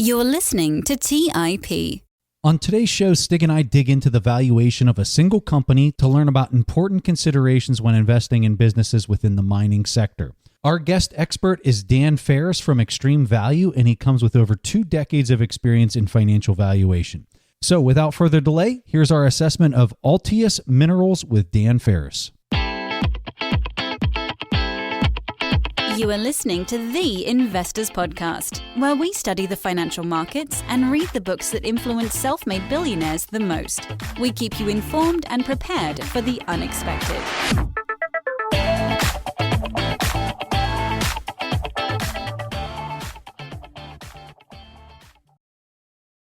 You're listening to TIP. On today's show, Stig and I dig into the valuation of a single company to learn about important considerations when investing in businesses within the mining sector. Our guest expert is Dan Ferris from Extreme Value, and he comes with over 2 decades of experience in financial valuation. So without further delay, here's our assessment of Altius Minerals with Dan Ferris. You are listening to The Investors Podcast, where we study the financial markets and read the books that influence self-made billionaires the most. We keep you informed and prepared for the unexpected.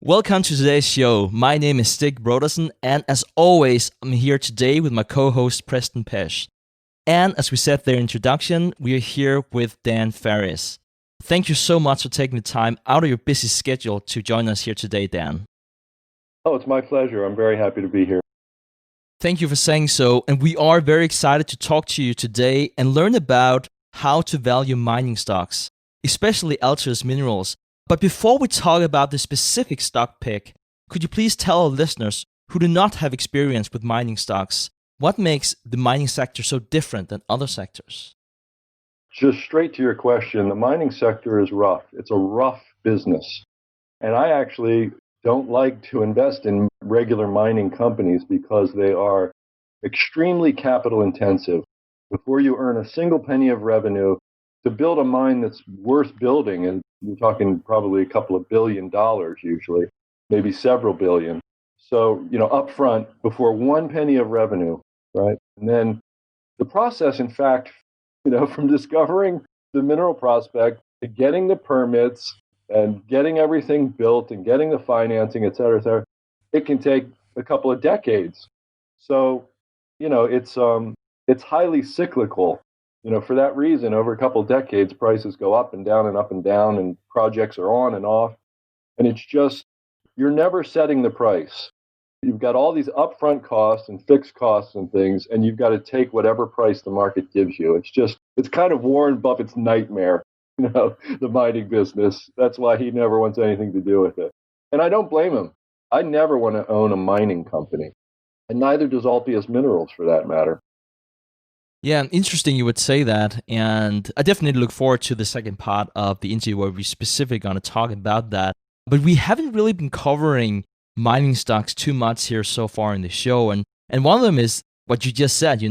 Welcome to today's show. My name is Stig Brodersen, and as always, I'm here today with my co-host Preston Pesh. And as we said their introduction, we are here with Dan Ferris. Thank you so much for taking the time out of your busy schedule to join us here today, Dan. Oh, it's my pleasure. I'm very happy to be here. Thank you for saying so, and we are very excited to talk to you today and learn about how to value mining stocks, especially Altius Minerals. But before we talk about the specific stock pick, could you please tell our listeners who do not have experience with mining stocks, what makes the mining sector so different than other sectors? Just straight to your question, the mining sector is rough. It's a rough business. And I actually don't like to invest in regular mining companies because they are extremely capital intensive. Before you earn a single penny of revenue, to build a mine that's worth building, and we're talking probably a couple of $1 billion usually, maybe several billion. So, up front, before 1 penny of revenue, right? And then the process, in fact, from discovering the mineral prospect to getting the permits and getting everything built and getting the financing, et cetera, it can take a couple of decades. So, it's highly cyclical. For that reason, over a couple of decades, prices go up and down and up and down, and projects are on and off. And it's just, you're never setting the price. You've got all these upfront costs and fixed costs and things, and you've got to take whatever price the market gives you. It's kind of Warren Buffett's nightmare, the mining business. That's why he never wants anything to do with it. And I don't blame him. I never want to own a mining company, and neither does Altius Minerals for that matter. Yeah, interesting you would say that, and I definitely look forward to the second part of the interview where we're specifically going to talk about that. But we haven't really been covering mining stocks too much here so far in the show, and one of them is what you just said.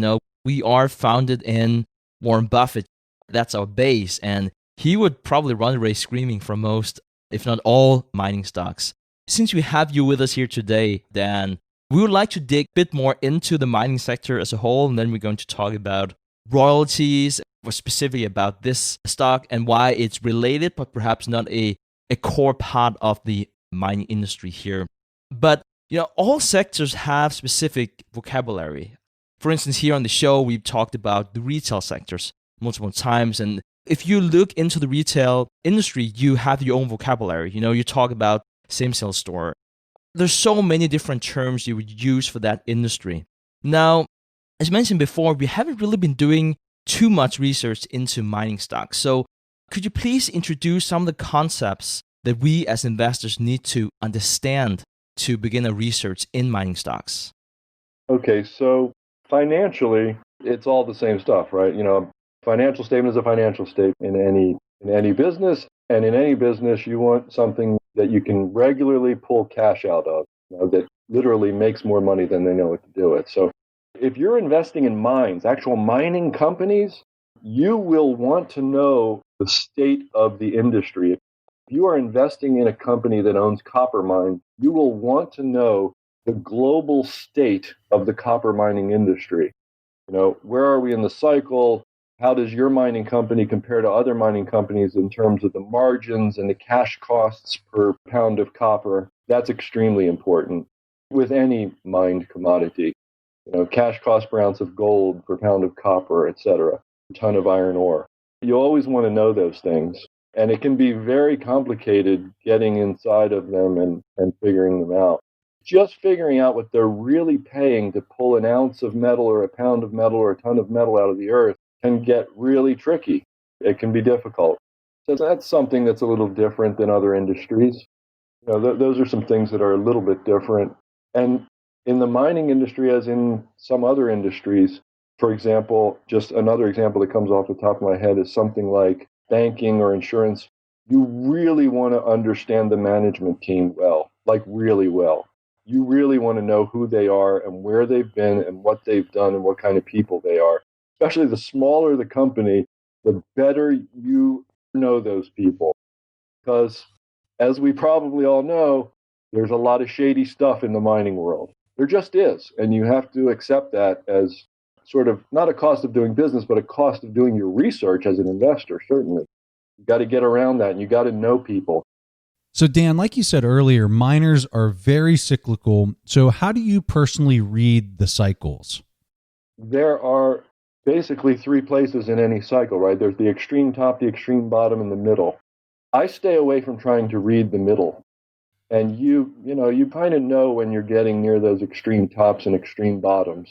We are founded in Warren Buffett. That's our base, and he would probably run away screaming for most, if not all, mining stocks. Since we have you with us here today, Dan, we would like to dig a bit more into the mining sector as a whole, and then we're going to talk about royalties, more specifically about this stock and why it's related, but perhaps not a core part of the mining industry here. But, all sectors have specific vocabulary. For instance, here on the show, we've talked about the retail sectors multiple times. And if you look into the retail industry, you have your own vocabulary. You talk about same-sale store. There's so many different terms you would use for that industry. Now, as mentioned before, we haven't really been doing too much research into mining stocks. So could you please introduce some of the concepts that we as investors need to understand to begin a research in mining stocks? Okay, so financially, it's all the same stuff, right? Financial statement is a financial statement in any business, and in any business, you want something that you can regularly pull cash out of, that literally makes more money than they know what to do with. So if you're investing in mines, actual mining companies, you will want to know the state of the industry. If you are investing in a company that owns copper mines, you will want to know the global state of the copper mining industry. Where are we in the cycle? How does your mining company compare to other mining companies in terms of the margins and the cash costs per pound of copper? That's extremely important with any mined commodity. Cash cost per ounce of gold, per pound of copper, etc., a ton of iron ore. You always want to know those things. And it can be very complicated getting inside of them and figuring them out. Just figuring out what they're really paying to pull an ounce of metal or a pound of metal or a ton of metal out of the earth can get really tricky. It can be difficult. So that's something that's a little different than other industries. Those are some things that are a little bit different. And in the mining industry, as in some other industries, for example, just another example that comes off the top of my head is something like banking or insurance. You really want to understand the management team well, like really well. You really want to know who they are and where they've been and what they've done and what kind of people they are. Especially the smaller the company, the better you know those people. Because as we probably all know, there's a lot of shady stuff in the mining world. There just is. And you have to accept that as sort of not a cost of doing business, but a cost of doing your research as an investor, certainly. You got to get around that and you got to know people. So Dan, like you said earlier, miners are very cyclical. So how do you personally read the cycles? There are basically three places in any cycle, right? There's the extreme top, the extreme bottom, and the middle. I stay away from trying to read the middle. And you kind of know when you're getting near those extreme tops and extreme bottoms.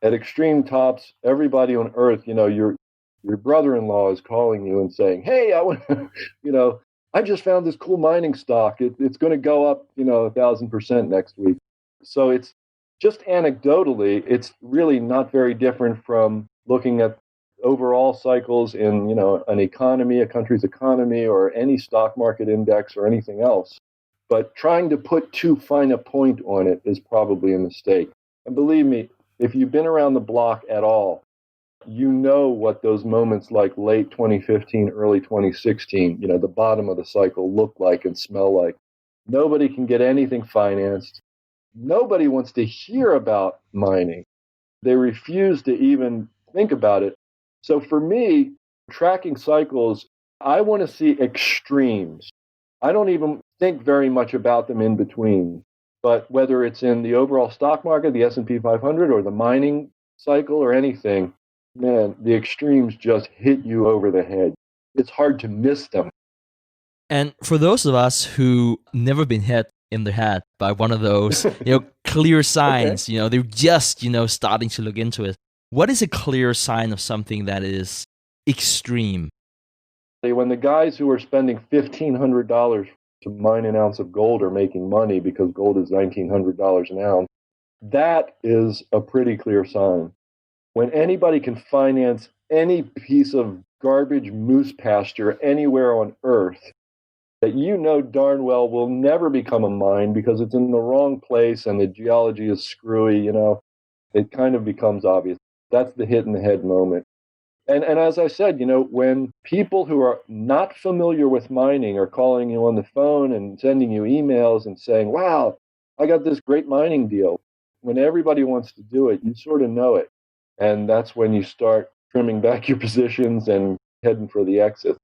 At extreme tops, everybody on earth, your brother-in-law is calling you and saying, "Hey, I want, I just found this cool mining stock. It's going to go up, 1,000% next week." So it's just anecdotally, it's really not very different from looking at overall cycles in, an economy, a country's economy, or any stock market index or anything else. But trying to put too fine a point on it is probably a mistake. And believe me, if you've been around the block at all, you know what those moments like late 2015, early 2016, the bottom of the cycle look like and smell like. Nobody can get anything financed. Nobody wants to hear about mining. They refuse to even think about it. So for me, tracking cycles, I want to see extremes. I don't even think very much about them in between. But whether it's in the overall stock market, the S&P 500, or the mining cycle or anything, man, the extremes just hit you over the head. It's hard to miss them. And for those of us who never been hit in the head by one of those, clear signs, Okay. they're just, starting to look into it. What is a clear sign of something that is extreme? When the guys who are spending $1,500 to mine an ounce of gold are making money because gold is $1,900 an ounce, that is a pretty clear sign. When anybody can finance any piece of garbage moose pasture anywhere on earth that darn well will never become a mine because it's in the wrong place and the geology is screwy, it kind of becomes obvious. That's the hit in the head moment. And as I said, when people who are not familiar with mining are calling you on the phone and sending you emails and saying, "Wow, I got this great mining deal," when everybody wants to do it, you sort of know it. And that's when you start trimming back your positions and heading for the exit.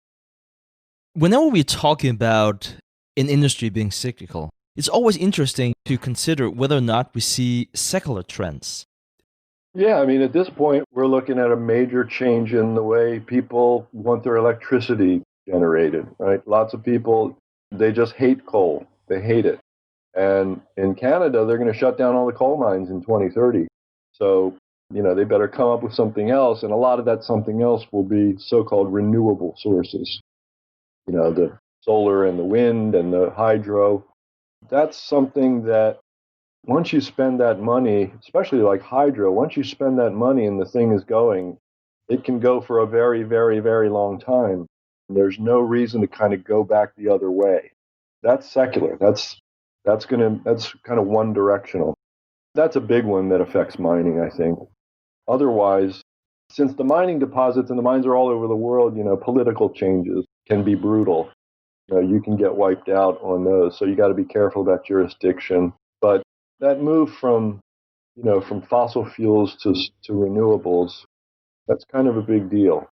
Whenever we're talking about an industry being cyclical, it's always interesting to consider whether or not we see secular trends. Yeah, at this point, we're looking at a major change in the way people want their electricity generated, right? Lots of people, they just hate coal. They hate it. And in Canada, they're going to shut down all the coal mines in 2030. So, they better come up with something else. And a lot of that something else will be so-called renewable sources. The solar and the wind and the hydro. That's something that once you spend that money, especially like hydro, once you spend that money and the thing is going, it can go for a very, very, very long time. There's no reason to kind of go back the other way. That's secular. That's kind of one directional. That's a big one that affects mining, I think. Otherwise, since the mining deposits and the mines are all over the world, political changes can be brutal. You can get wiped out on those. So you got to be careful about jurisdiction. But that move from fossil fuels to renewables, that's kind of a big deal.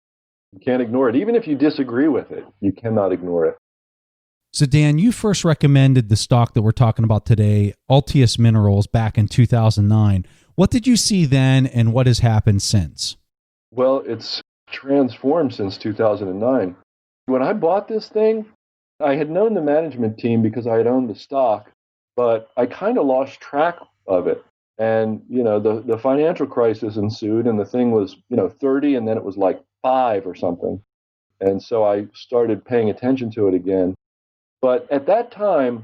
You can't ignore it. Even if you disagree with it, you cannot ignore it. So Dan, you first recommended the stock that we're talking about today, Altius Minerals, back in 2009. What did you see then and what has happened since? Well, it's transformed since 2009. When I bought this thing, I had known the management team because I had owned the stock, but I kind of lost track of it. And, the financial crisis ensued and the thing was, 30 and then it was like 5 or something. And so I started paying attention to it again. But at that time,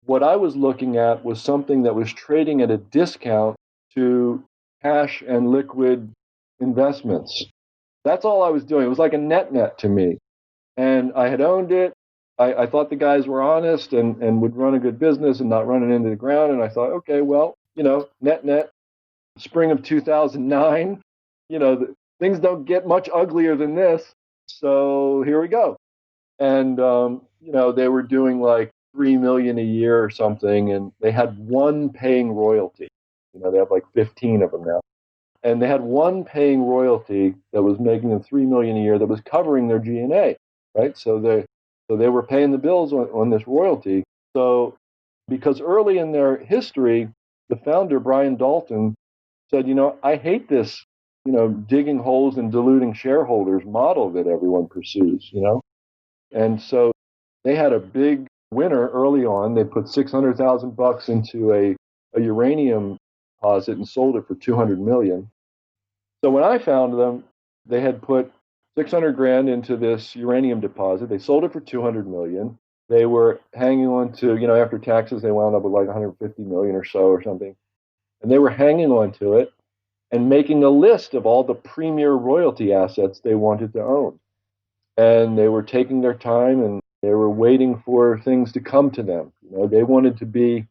what I was looking at was something that was trading at a discount to cash and liquid investments. That's all I was doing. It was like a net to me. And I had owned it. I thought the guys were honest and would run a good business and not run it into the ground. And I thought, okay, well, net, spring of 2009, things don't get much uglier than this. So here we go. And, they were doing like $3 million a year or something. And they had one paying royalty. They have like 15 of them now. And they had one paying royalty that was making them $3 million a year that was covering their G&A, right? So they were paying the bills on this royalty. So because early in their history, the founder, Brian Dalton, said, I hate this, digging holes and diluting shareholders model that everyone pursues, And so they had a big winner early on. They put $600,000 into a uranium deposit and sold it for $200 million. So when I found them, they had put $600,000 into this uranium deposit. They sold it for $200 million. They were hanging on to, after taxes, they wound up with like $150 million or so or something. And they were hanging on to it and making a list of all the premier royalty assets they wanted to own. And they were taking their time and they were waiting for things to come to them. They wanted to be,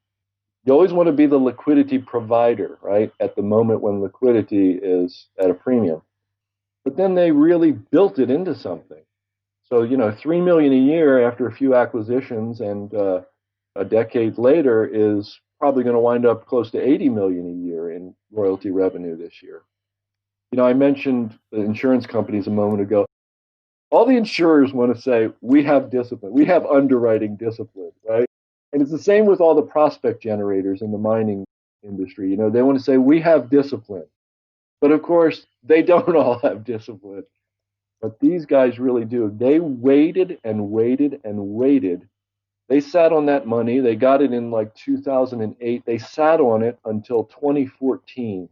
you always want to be the liquidity provider, right? At the moment when liquidity is at a premium. But then they really built it into something. So, $3 million a year after a few acquisitions and a decade later is probably going to wind up close to $80 million a year in royalty revenue this year. I mentioned the insurance companies a moment ago. All the insurers want to say, we have discipline. We have underwriting discipline, right? And it's the same with all the prospect generators in the mining industry. They want to say, we have discipline. But of course, they don't all have discipline. But these guys really do. They waited and waited and waited. They sat on that money. They got it in like 2008. They sat on it until 2014.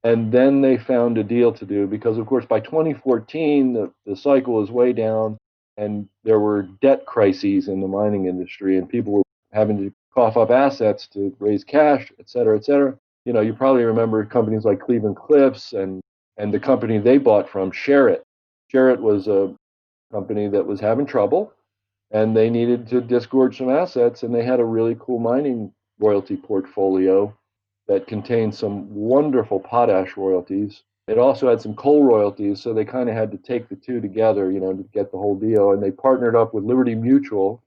And then they found a deal to do because, of course, by 2014, the cycle was way down and there were debt crises in the mining industry and people were having to cough up assets to raise cash, et cetera, et cetera. You probably remember companies like Cleveland Cliffs and the company they bought from, Sherritt. Sherritt was a company that was having trouble and they needed to disgorge some assets and they had a really cool mining royalty portfolio that contained some wonderful potash royalties. It also had some coal royalties, so they kind of had to take the two together, to get the whole deal. And they partnered up with Liberty Mutual,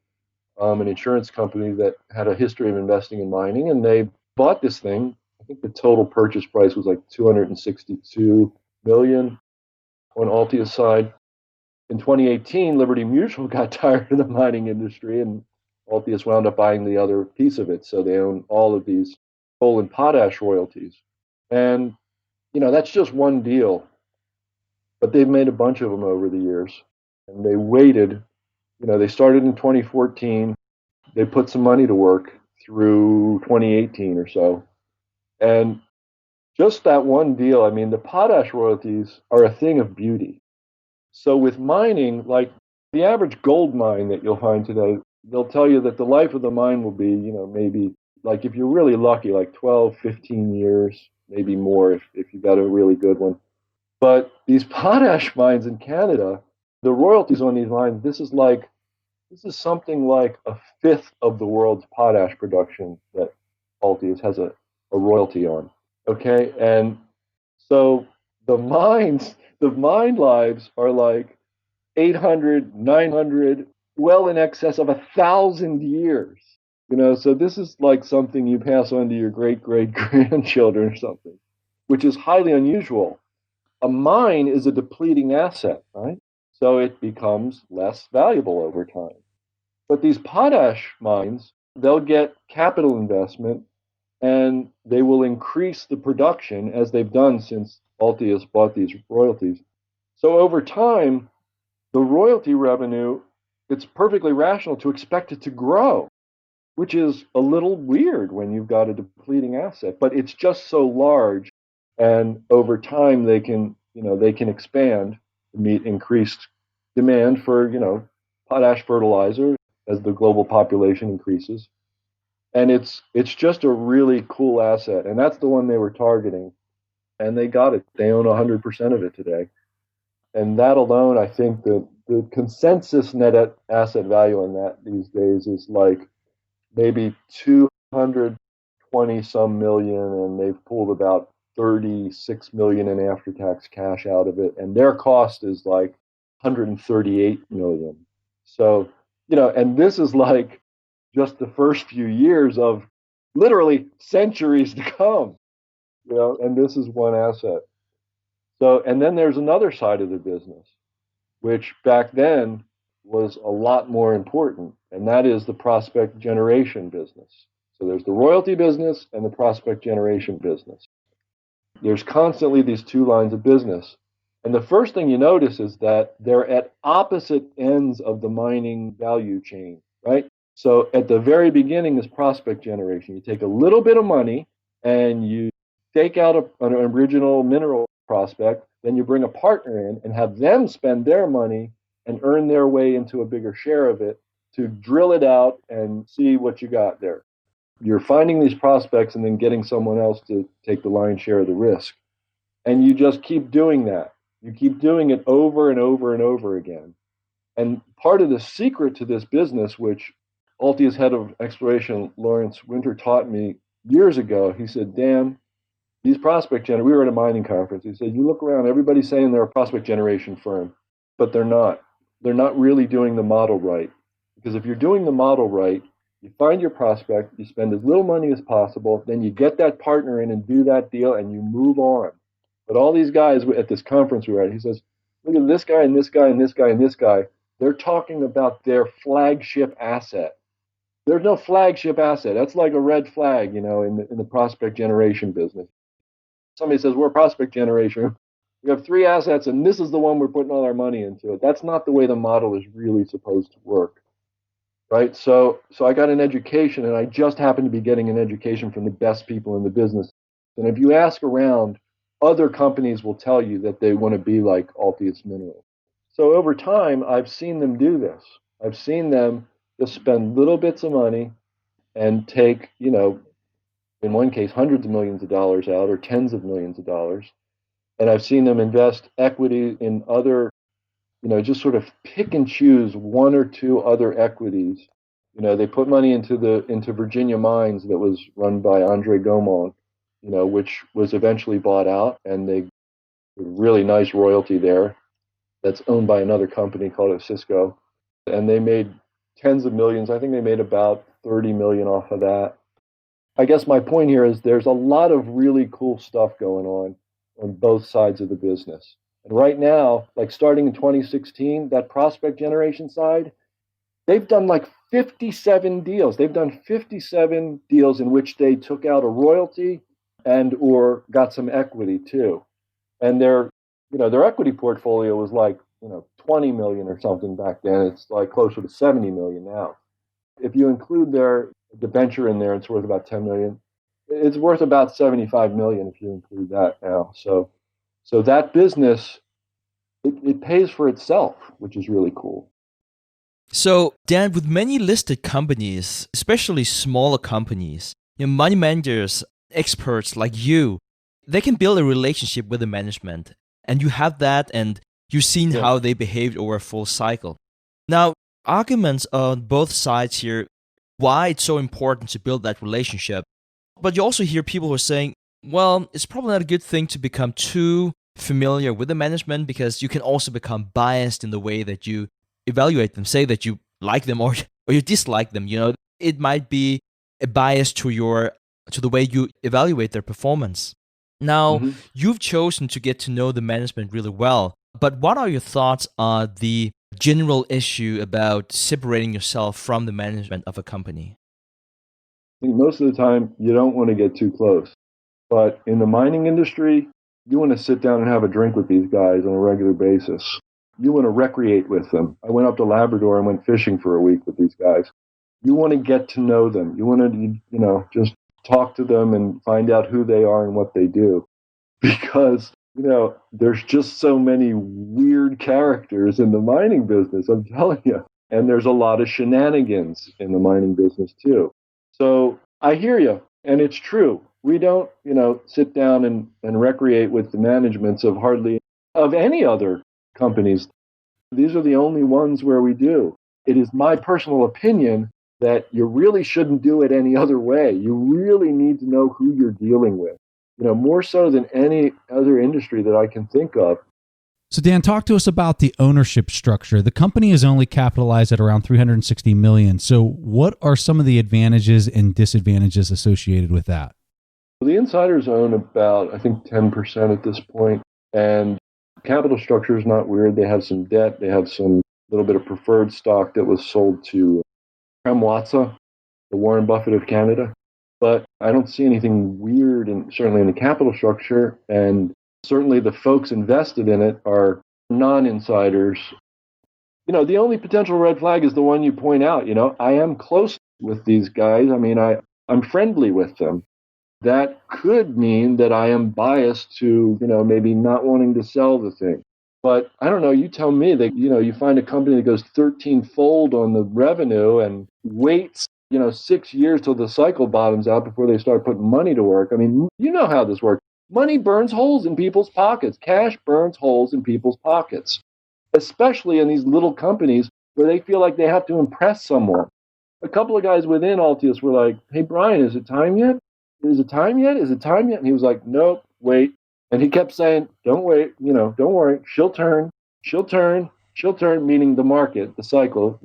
an insurance company that had a history of investing in mining, and they bought this thing. I think the total purchase price was like $262 million on Altius side. In 2018, Liberty Mutual got tired of the mining industry, and Altius wound up buying the other piece of it. So they own all of these coal and potash royalties. And, that's just one deal. But they've made a bunch of them over the years. And they waited. They started in 2014. They put some money to work through 2018 or so. And just that one deal, the potash royalties are a thing of beauty. So with mining, like the average gold mine that you'll find today, they'll tell you that the life of the mine will be, maybe like if you're really lucky, like 12, 15 years, maybe more if you got a really good one. But these potash mines in Canada, the royalties on these mines, this is something like a fifth of the world's potash production that Altius has a royalty on. Okay, and so the mine lives are like 800, 900, well in excess of 1,000 years. So this is like something you pass on to your great-great-grandchildren or something, which is highly unusual. A mine is a depleting asset, right? So it becomes less valuable over time. But these potash mines, they'll get capital investment and they will increase the production as they've done since Altius bought these royalties. So over time, the royalty revenue, it's perfectly rational to expect it to grow, which is a little weird when you've got a depleting asset, but it's just so large, and over time they can expand to meet increased demand for, potash fertilizer as the global population increases. And it's just a really cool asset. And that's the one they were targeting. And they got it. They own 100% of it today. And that alone, I think that the consensus net asset value on that these days is like maybe 220 some million, and they've pulled about 36 million in after-tax cash out of it. And their cost is like 138 million. So, and this is like just the first few years of literally centuries to come, and this is one asset. So, and then there's another side of the business, which back then was a lot more important, and that is the prospect generation business. So there's the royalty business and the prospect generation business. There's constantly these two lines of business. And the first thing you notice is that they're at opposite ends of the mining value chain, right? So at the very beginning is prospect generation. You take a little bit of money and you take out an original mineral prospect, then you bring a partner in and have them spend their money and earn their way into a bigger share of it to drill it out and see what you got there. You're finding these prospects and then getting someone else to take the lion's share of the risk. And you just keep doing that. You keep doing it over and over and over again. And part of the secret to this business, which Altius head of exploration, Lawrence Winter, taught me years ago, he said, Dan, these prospect generators, we were at a mining conference. He said, you look around, everybody's saying they're a prospect generation firm, but they're not. They're not really doing the model right. Because if you're doing the model right, you find your prospect, you spend as little money as possible, then you get that partner in and do that deal, and you move on. But all these guys at this conference we were at, he says, look at this guy and this guy and this guy and this guy. They're talking about their flagship asset. There's no flagship asset. That's like a red flag, in the prospect generation business. Somebody says, we're a prospect generation. We have 3 assets, and this is the one we're putting all our money into. That's not the way the model is really supposed to work, right? So I got an education, and I just happened to be getting an education from the best people in the business. And if you ask around, other companies will tell you that they want to be like Altius Minerals. So over time, I've seen them do this. I've seen them just spend little bits of money and take, in one case, hundreds of millions of dollars out or tens of millions of dollars. And I've seen them invest equity in other, just sort of pick and choose 1 or 2 other equities. They put money into Virginia Mines that was run by Andre Gaumont, which was eventually bought out, and they a really nice royalty there that's owned by another company called Cisco. And they made tens of millions. I think they made about 30 million off of that. I guess my point here is there's a lot of really cool stuff going on both sides of the business. And right now, like starting in 2016, that prospect generation side, they've done like 57 deals. They've done 57 deals in which they took out a royalty and or got some equity too. And their equity portfolio was like, 20 million or something back then. It's like closer to 70 million now. If you include their debenture in there, it's worth about 10 million. It's worth about 75 million if you include that now. So that business, it pays for itself, which is really cool. So, Dan, with many listed companies, especially smaller companies, money managers, experts like you, they can build a relationship with the management. And you have that, and you've seen how they behaved over a full cycle. Now, arguments on both sides here, why it's so important to build that relationship. But you also hear people who are saying, well, it's probably not a good thing to become too familiar with the management because you can also become biased in the way that you evaluate them. Say that you like them or you dislike them. It might be a bias to the way you evaluate their performance. Now, you've chosen to get to know the management really well. But what are your thoughts on the general issue about separating yourself from the management of a company? I think most of the time you don't want to get too close. But in the mining industry, you want to sit down and have a drink with these guys on a regular basis. You want to recreate with them. I went up to Labrador and went fishing for a week with these guys. You want to get to know them. You want to, just talk to them and find out who they are and what they do. Because there's just so many weird characters in the mining business, I'm telling you. And there's a lot of shenanigans in the mining business too. So I hear you, and it's true. We don't, sit down and recreate with the managements of hardly of any other companies. These are the only ones where we do. It is my personal opinion that you really shouldn't do it any other way. You really need to know who you're dealing with, more so than any other industry that I can think of. So Dan, talk to us about the ownership structure. The company is only capitalized at around $360 million. So what are some of the advantages and disadvantages associated with that? The insiders own about, I think, 10% at this point. And capital structure is not weird. They have some debt. They have some little bit of preferred stock that was sold to Prem Watsa, the Warren Buffett of Canada. But I don't see anything weird, certainly in the capital structure. And certainly the folks invested in it are non-insiders. The only potential red flag is the one you point out. I am close with these guys. I mean, I'm friendly with them. That could mean that I am biased to, maybe not wanting to sell the thing. But I don't know, you tell me that, you find a company that goes 13-fold on the revenue and waits, 6 years till the cycle bottoms out before they start putting money to work. I mean, you know how this works. Money burns holes in people's pockets. Cash burns holes in people's pockets, especially in these little companies where they feel like they have to impress someone. A couple of guys within Altius were like, "Hey, Brian, is it time yet? Is it time yet? Is it time yet?" And he was like, "Nope, wait." And he kept saying, "Don't wait, don't worry. She'll turn, meaning the market, the cycle,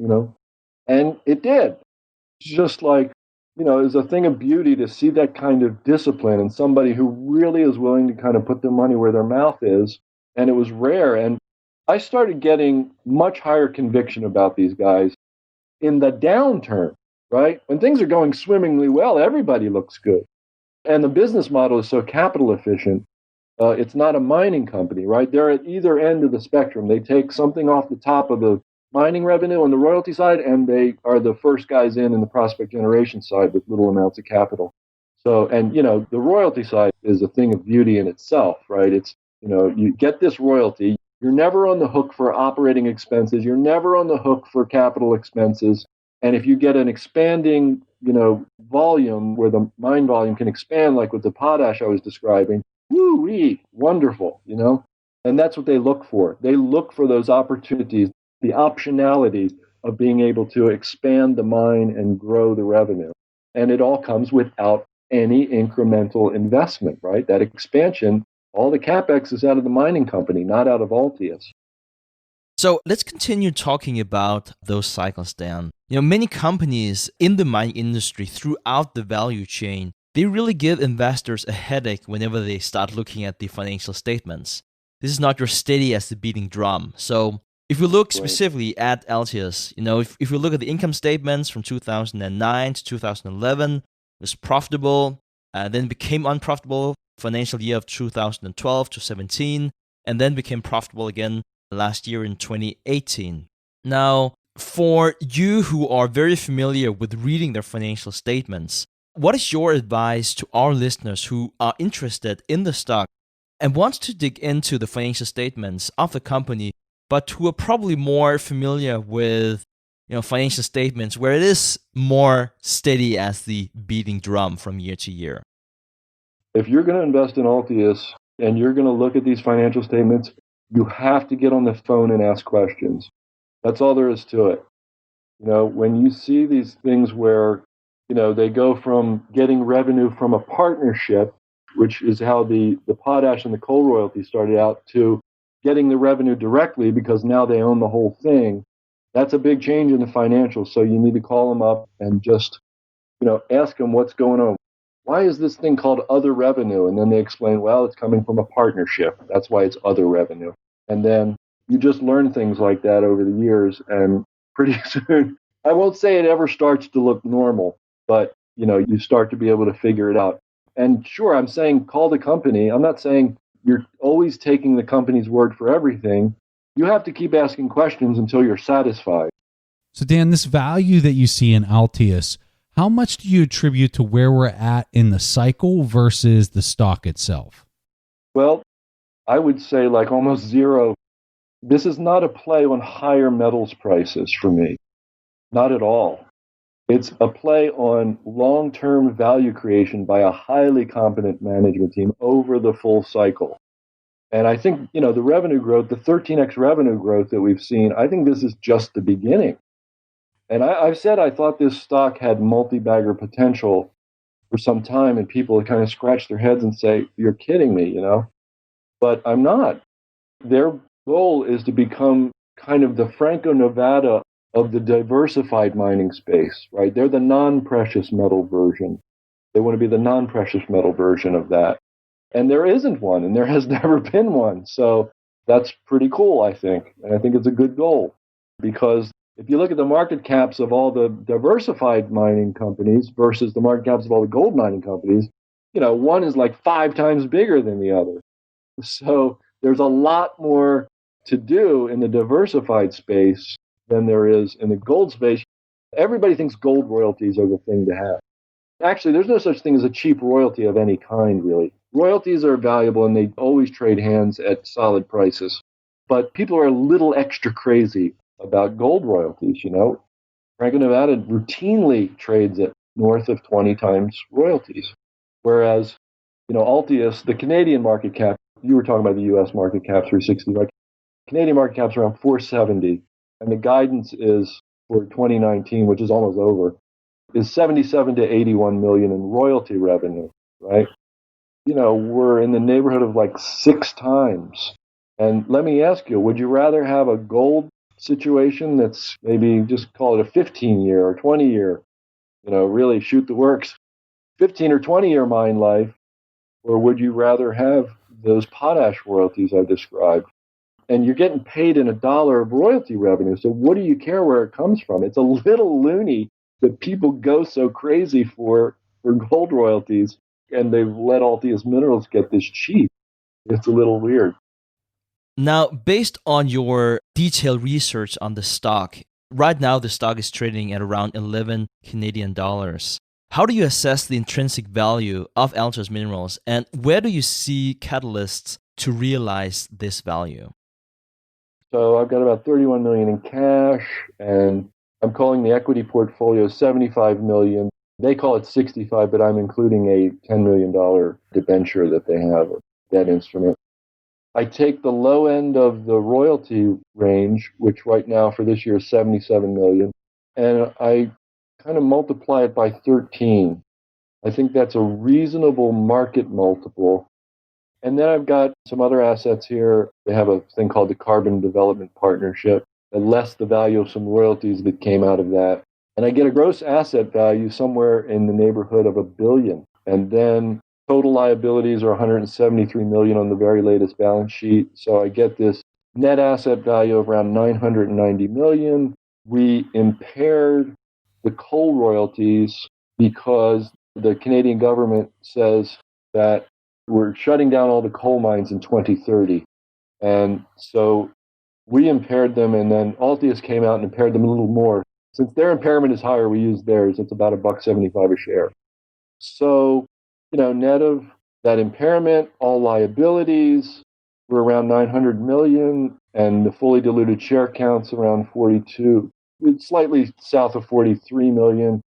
And it did. It's just like, it's a thing of beauty to see that kind of discipline and somebody who really is willing to kind of put their money where their mouth is. And it was rare. And I started getting much higher conviction about these guys in the downturn, right? When things are going swimmingly well, everybody looks good. And the business model is so capital efficient. It's not a mining company, right? They're at either end of the spectrum. They take something off the top of the mining revenue on the royalty side, and they are the first guys in the prospect generation side with little amounts of capital. So, and, the royalty side is a thing of beauty in itself, right? It's, you get this royalty. You're never on the hook for operating expenses. You're never on the hook for capital expenses. And if you get an expanding, volume where the mine volume can expand, like with the potash I was describing, woo-wee, wonderful, And that's what they look for. They look for those opportunities, the optionality of being able to expand the mine and grow the revenue. And it all comes without any incremental investment, right? That expansion, all the CapEx is out of the mining company, not out of Altius. So let's continue talking about those cycles, Dan. Many companies in the mining industry throughout the value chain, they really give investors a headache whenever they start looking at the financial statements. This is not your steady as the beating drum. So if we look specifically at Altius, if we look at the income statements from 2009 to 2011, it was profitable, then became unprofitable financial year of 2012 to 17, and then became profitable again last year in 2018. Now, for you who are very familiar with reading their financial statements, what is your advice to our listeners who are interested in the stock and want to dig into the financial statements of the company, but who are probably more familiar with financial statements where it is more steady as the beating drum from year to year? If you're going to invest in Altius and you're going to look at these financial statements, you have to get on the phone and ask questions. That's all there is to it. When you see these things where, they go from getting revenue from a partnership, which is how the potash and the coal royalty started out, to getting the revenue directly because now they own the whole thing, that's a big change in the financials. So you need to call them up and just, ask them what's going on. Why is this thing called other revenue? And then they explain, well, it's coming from a partnership. That's why it's other revenue. And then you just learn things like that over the years. And pretty soon, I won't say it ever starts to look normal, but, you start to be able to figure it out. And sure, I'm saying call the company. I'm not saying you're always taking the company's word for everything. You have to keep asking questions until you're satisfied. So Dan, this value that you see in Altius, how much do you attribute to where we're at in the cycle versus the stock itself? Well, I would say like almost zero. This is not a play on higher metals prices for me. Not at all. It's a play on long-term value creation by a highly competent management team over the full cycle. And I think, the revenue growth, the 13x revenue growth that we've seen, I think this is just the beginning. And I've said I thought this stock had multi-bagger potential for some time, and people kind of scratch their heads and say, "You're kidding me," But I'm not. Their goal is to become kind of the Franco-Nevada of the diversified mining space, right? They're the non-precious metal version. They want to be the non-precious metal version of that. And there isn't one, and there has never been one. So that's pretty cool, I think. And I think it's a good goal, because if you look at the market caps of all the diversified mining companies versus the market caps of all the gold mining companies, one is like 5 times bigger than the other. So there's a lot more to do in the diversified space than there is in the gold space. Everybody thinks gold royalties are the thing to have. Actually, there's no such thing as a cheap royalty of any kind, really. Royalties are valuable, and they always trade hands at solid prices. But people are a little extra crazy about gold royalties, Franco-Nevada routinely trades at north of 20 times royalties. Whereas, Altius, the Canadian market cap, you were talking about the U.S. market cap, 360, right? Canadian market cap's around 470, and the guidance is for 2019, which is almost over, is 77 to 81 million in royalty revenue, right? We're in the neighborhood of like 6 times. And let me ask you, would you rather have a gold situation that's maybe just call it a 15-year or 20-year, really shoot the works, 15 or 20-year mine life, or would you rather have those potash royalties I described? And you're getting paid in $1 of royalty revenue, so what do you care where it comes from? It's a little loony that people go so crazy for gold royalties, and they've let Altius Minerals get this cheap. It's a little weird. Now, based on your detailed research on the stock, right now the stock is trading at around 11 Canadian dollars. How do you assess the intrinsic value of Altius Minerals, and where do you see catalysts to realize this value? So I've got about 31 million in cash, and I'm calling the equity portfolio 75 million. They call it 65, but I'm including a $10 million debenture that they have, a debt instrument. I take the low end of the royalty range, which right now for this year is 77 million, and I kind of multiply it by 13. I think that's a reasonable market multiple. And then I've got some other assets here. They have a thing called the Carbon Development Partnership, and less the value of some royalties that came out of that. And I get a gross asset value somewhere in the neighborhood of $1 billion. And then total liabilities are 173 million on the very latest balance sheet. So I get this net asset value of around 990 million. We impaired the coal royalties because the Canadian government says that we're shutting down all the coal mines in 2030. And so we impaired them, and then Altius came out and impaired them a little more. Since their impairment is higher, we use theirs. It's about $1.75 a share. So, net of that impairment, all liabilities were around 900 million, and the fully diluted share count's around 42. It's slightly south of 43 million,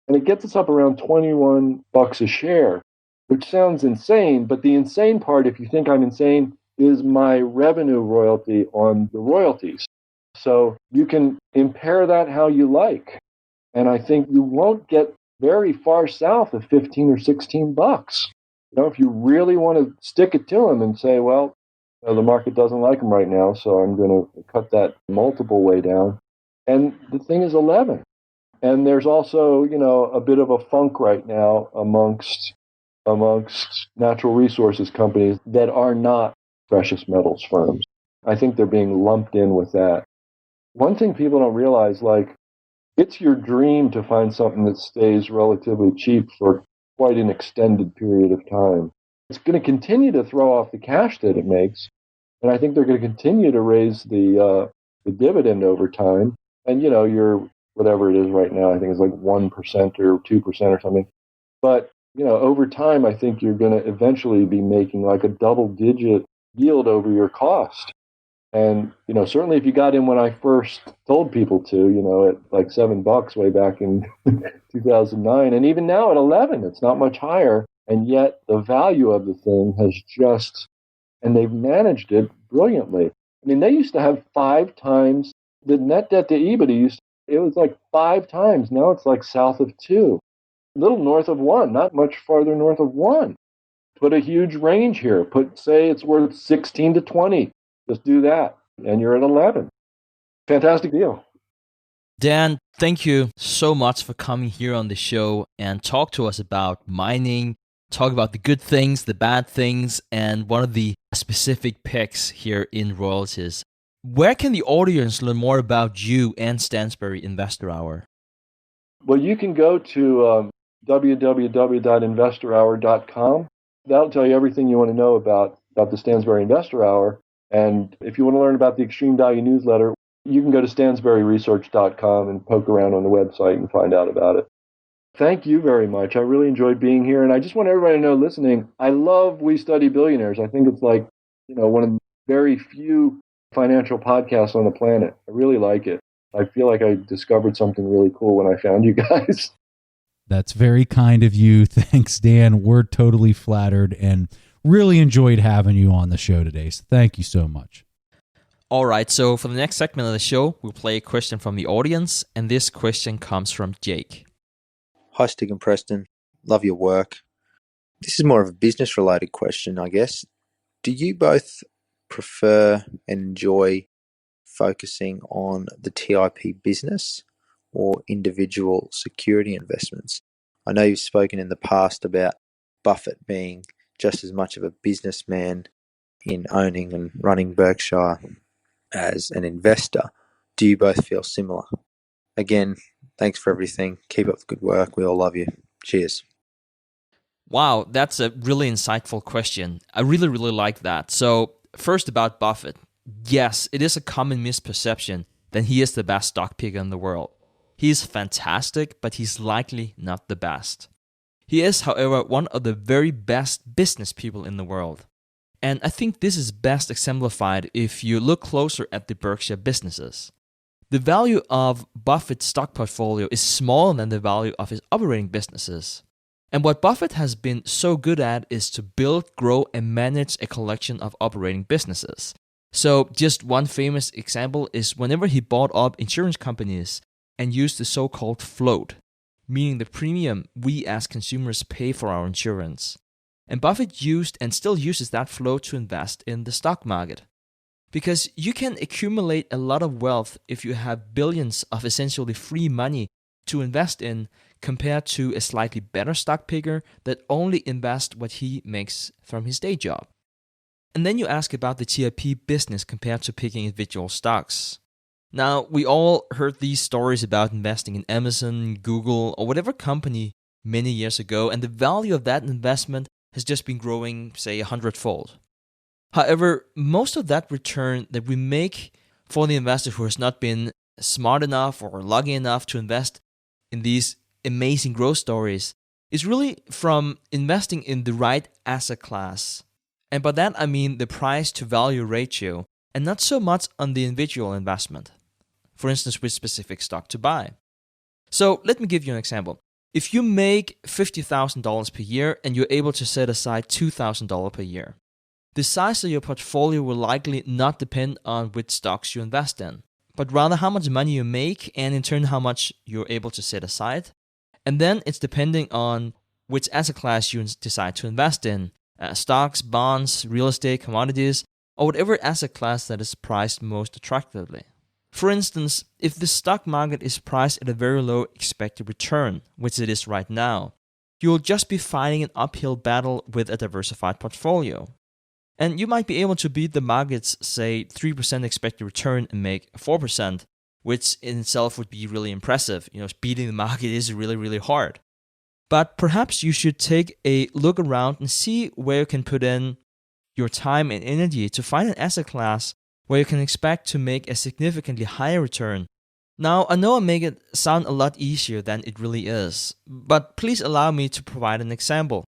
and it gets us up around $21 a share, which sounds insane, but the insane part, if you think I'm insane, is my revenue royalty on the royalties. So you can impair that how you like. And I think you won't get very far south of 15 or 16 bucks. If you really want to stick it to them and say, well, the market doesn't like them right now, so I'm going to cut that multiple way down. And the thing is 11. And there's also, a bit of a funk right now amongst natural resources companies that are not precious metals firms. I think they're being lumped in with that. One thing people don't realize, it's your dream to find something that stays relatively cheap for quite an extended period of time. It's going to continue to throw off the cash that it makes, and I think they're going to continue to raise the dividend over time. And, your whatever it is right now, I think it's like 1% or 2% or something. But over time, I think you're going to eventually be making like a double-digit yield over your cost. And, certainly if you got in when I first told people to, at like $7 way back in 2009, and even now at 11, it's not much higher. And yet the value of the thing has and they've managed it brilliantly. I mean, they used to have 5 times the net debt to EBITDA. It was like 5 times. Now it's like south of 2, a little north of 1, not much farther north of 1. Put a huge range here. Say it's worth 16 to 20. Just do that, and you're at 11. Fantastic deal. Dan, thank you so much for coming here on the show and talk to us about mining, talk about the good things, the bad things, and one of the specific picks here in royalties. Where can the audience learn more about you and Stansberry Investor Hour? Well, you can go to www.investorhour.com. That'll tell you everything you want to know about the Stansberry Investor Hour. And if you want to learn about the Extreme Value newsletter, you can go to stansberryresearch.com and poke around on the website and find out about it. Thank you very much. I really enjoyed being here. And I just want everybody to know, listening, I love We Study Billionaires. I think it's like, one of the very few financial podcasts on the planet. I really like it. I feel like I discovered something really cool when I found you guys. That's very kind of you. Thanks, Dan. We're totally flattered and really enjoyed having you on the show today. So thank you so much. All right, so for the next segment of the show, we'll play a question from the audience, and this question comes from Jake. Hi, Stig and Preston. Love your work. This is more of a business-related question, I guess. Do you both prefer and enjoy focusing on the TIP business or individual security investments? I know you've spoken in the past about Buffett being just as much of a businessman in owning and running Berkshire as an investor. Do you both feel similar? Again, thanks for everything. Keep up the good work. We all love you. Cheers. Wow, that's a really insightful question. I really, really like that. So first about Buffett. Yes, it is a common misperception that he is the best stock picker in the world. He is fantastic, but he's likely not the best. He is, however, one of the very best business people in the world. And I think this is best exemplified if you look closer at the Berkshire businesses. The value of Buffett's stock portfolio is smaller than the value of his operating businesses. And what Buffett has been so good at is to build, grow, and manage a collection of operating businesses. So just one famous example is whenever he bought up insurance companies and used the so-called float, meaning the premium we as consumers pay for our insurance. And Buffett used and still uses that float to invest in the stock market. Because you can accumulate a lot of wealth if you have billions of essentially free money to invest in compared to a slightly better stock picker that only invests what he makes from his day job. And then you ask about the TIP business compared to picking individual stocks. Now, we all heard these stories about investing in Amazon, Google, or whatever company many years ago, and the value of that investment has just been growing, say, 100-fold. However, most of that return that we make for the investor who has not been smart enough or lucky enough to invest in these amazing growth stories is really from investing in the right asset class. And by that I mean the price to value ratio and not so much on the individual investment. For instance, which specific stock to buy. So let me give you an example. If you make $50,000 per year and you're able to set aside $2,000 per year, the size of your portfolio will likely not depend on which stocks you invest in, but rather how much money you make and in turn how much you're able to set aside. And then it's depending on which asset class you decide to invest in, stocks, bonds, real estate, commodities, or whatever asset class that is priced most attractively. For instance, if the stock market is priced at a very low expected return, which it is right now, you'll just be fighting an uphill battle with a diversified portfolio. And you might be able to beat the market's, say, 3% expected return and make 4%, which in itself would be really impressive. Beating the market is really, really hard. But perhaps you should take a look around and see where you can put in your time and energy to find an asset class where you can expect to make a significantly higher return. Now, I know I make it sound a lot easier than it really is, but please allow me to provide an example.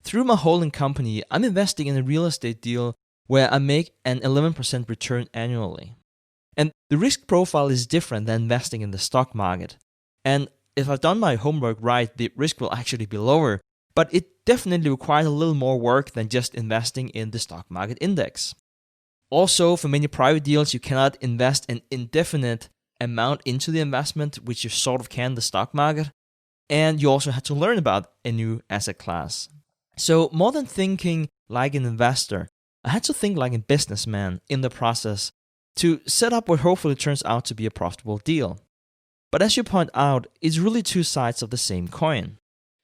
Through my holding company, I'm investing in a real estate deal where I make an 11% return annually. And the risk profile is different than investing in the stock market. And if I've done my homework right, the risk will actually be lower, but it definitely requires a little more work than just investing in the stock market index. Also, for many private deals, you cannot invest an indefinite amount into the investment, which you sort of can the stock market. And you also have to learn about a new asset class. So more than thinking like an investor, I had to think like a businessman in the process to set up what hopefully turns out to be a profitable deal. But as you point out, it's really two sides of the same coin.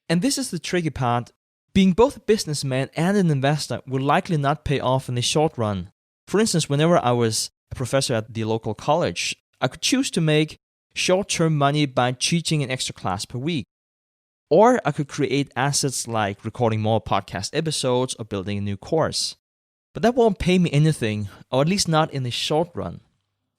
And this is the tricky part. Being both a businessman and an investor will likely not pay off in the short run. For instance, whenever I was a professor at the local college, I could choose to make short-term money by teaching an extra class per week. Or I could create assets like recording more podcast episodes or building a new course. But that won't pay me anything, or at least not in the short run.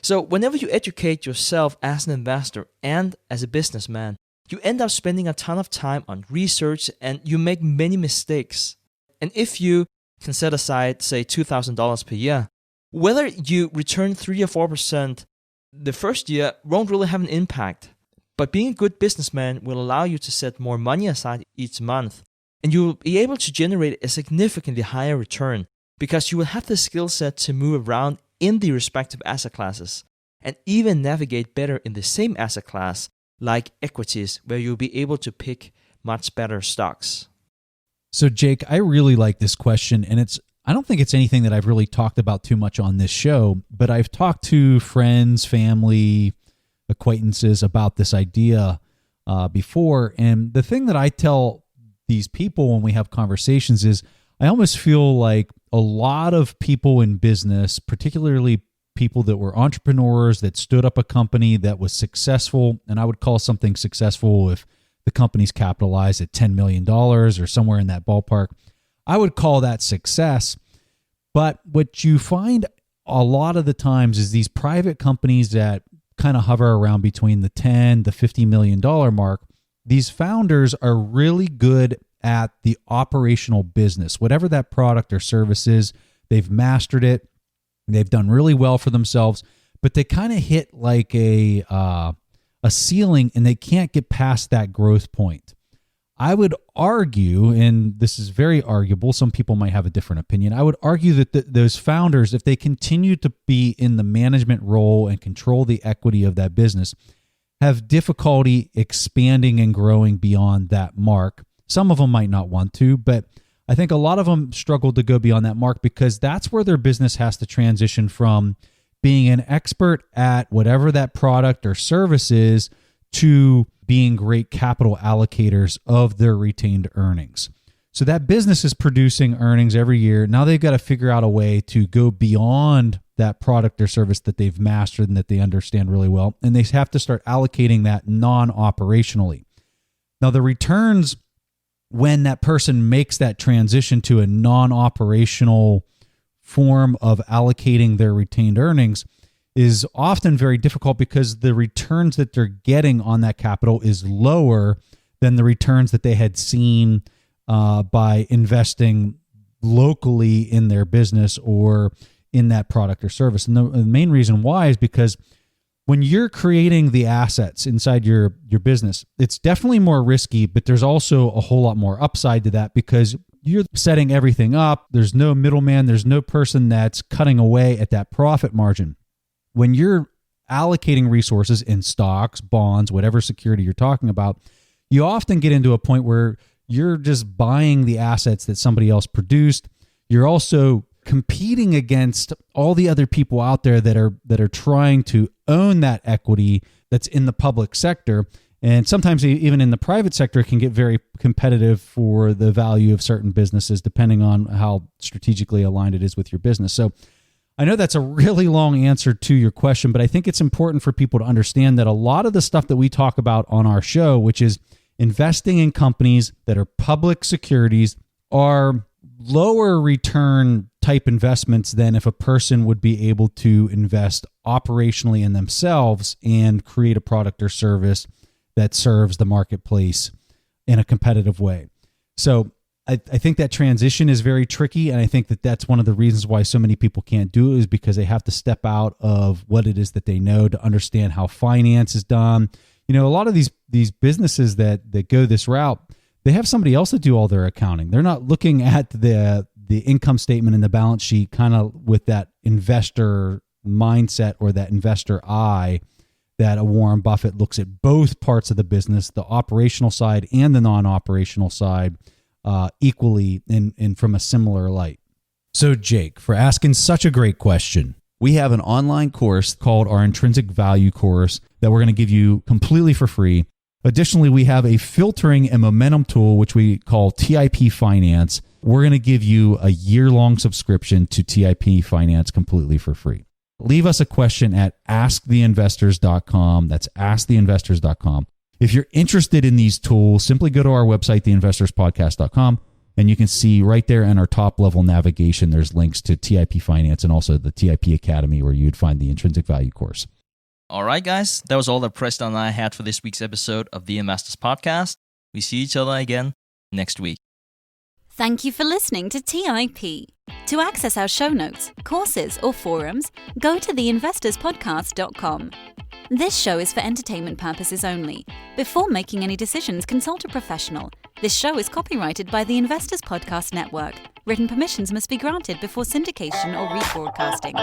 So whenever you educate yourself as an investor and as a businessman, you end up spending a ton of time on research and you make many mistakes. And if you can set aside, say, $2,000 per year, whether you return 3 or 4% the first year won't really have an impact. But being a good businessman will allow you to set more money aside each month, and you will be able to generate a significantly higher return because you will have the skill set to move around in the respective asset classes and even navigate better in the same asset class like equities, where you'll be able to pick much better stocks. So Jake, I really like this question, and I don't think it's anything that I've really talked about too much on this show, but I've talked to friends, family, acquaintances about this idea before. And the thing that I tell these people when we have conversations is I almost feel like a lot of people in business, particularly people that were entrepreneurs that stood up a company that was successful, and I would call something successful if the company's capitalized at $10 million or somewhere in that ballpark, I would call that success. But what you find a lot of the times is these private companies that kind of hover around between the $10 to $50 million mark, these founders are really good at the operational business. Whatever that product or service is, they've mastered it. They've done really well for themselves, but they kind of hit like a ceiling and they can't get past that growth point. I would argue, and this is very arguable, some people might have a different opinion, I would argue that those founders, if they continue to be in the management role and control the equity of that business, have difficulty expanding and growing beyond that mark. Some of them might not want to, but I think a lot of them struggle to go beyond that mark because that's where their business has to transition from being an expert at whatever that product or service is to being great capital allocators of their retained earnings. So that business is producing earnings every year. Now they've got to figure out a way to go beyond that product or service that they've mastered and that they understand really well. And they have to start allocating that non-operationally. Now the returns when that person makes that transition to a non-operational form of allocating their retained earnings is often very difficult because the returns that they're getting on that capital is lower than the returns that they had seen by investing locally in their business or in that product or service. And the main reason why is because when you're creating the assets inside your business, it's definitely more risky, but there's also a whole lot more upside to that because you're setting everything up. There's no middleman. There's no person that's cutting away at that profit margin. When you're allocating resources in stocks, bonds, whatever security you're talking about, you often get into a point where you're just buying the assets that somebody else produced. You're also competing against all the other people out there that are trying to own that equity that's in the public sector. And sometimes even in the private sector, it can get very competitive for the value of certain businesses, depending on how strategically aligned it is with your business. So I know that's a really long answer to your question, but I think it's important for people to understand that a lot of the stuff that we talk about on our show, which is investing in companies that are public securities, are lower return type investments than if a person would be able to invest operationally in themselves and create a product or service that serves the marketplace in a competitive way. So I think that transition is very tricky, and I think that that's one of the reasons why so many people can't do it, is because they have to step out of what it is that they know to understand how finance is done. A lot of these businesses that go this route, they have somebody else to do all their accounting. They're not looking at the income statement and the balance sheet kind of with that investor mindset or that investor eye that a Warren Buffett looks at both parts of the business, the operational side and the non-operational side, equally and from a similar light. So Jake, for asking such a great question, we have an online course called our Intrinsic Value course that we're going to give you completely for free. Additionally, we have a filtering and momentum tool, which we call TIP Finance. We're going to give you a year-long subscription to TIP Finance completely for free. Leave us a question at asktheinvestors.com. That's asktheinvestors.com. If you're interested in these tools, simply go to our website, theinvestorspodcast.com, and you can see right there in our top level navigation, there's links to TIP Finance and also the TIP Academy, where you'd find the Intrinsic Value course. All right, guys, that was all that Preston and I had for this week's episode of the Investors Podcast. We see each other again next week. Thank you for listening to TIP. To access our show notes, courses, or forums, go to theinvestorspodcast.com. This show is for entertainment purposes only. Before making any decisions, consult a professional. This show is copyrighted by the Investors Podcast Network. Written permissions must be granted before syndication or rebroadcasting.